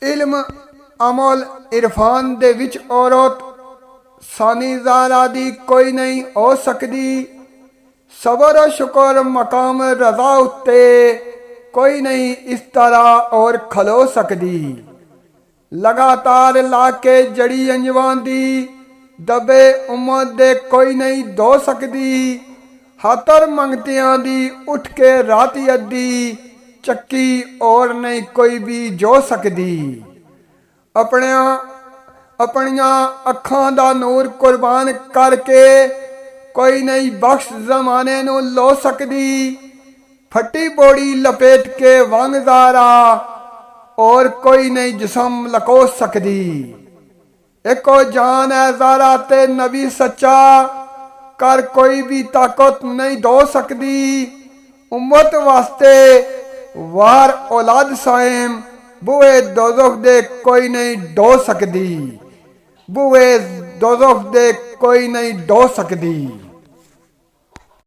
इल्म अमल इरफान दे विच औरत सानी ज़ारा दी कोई नहीं हो सकती। सबर शुक्र मकाम रजा उत्ते कोई नहीं इस तरह और खलो सकती। लगातार लाके जड़ी अंजवान दी दबे उम्मत दे कोई नहीं दो सकती। हातर मंगतियां दी उठ के राती अद्दी चक्की और नहीं कोई भी जो सकती। अपनिया अखां दा नूर कुर्बान करके कोई नहीं बख्श जमाने नू लो सकती। फटी बोड़ी लपेट के वंगदारा और कोई नहीं जिसम लको सकती। एको जान है ज़ारा ते नबी सच्चा कर कोई भी ताकत नहीं दो सकती। उम्मत वास्ते वार औलाद साइम बुए दोज़ख दे कोई नहीं डो सकती। बुए दोज़ख दे कोई नहीं डो सकती।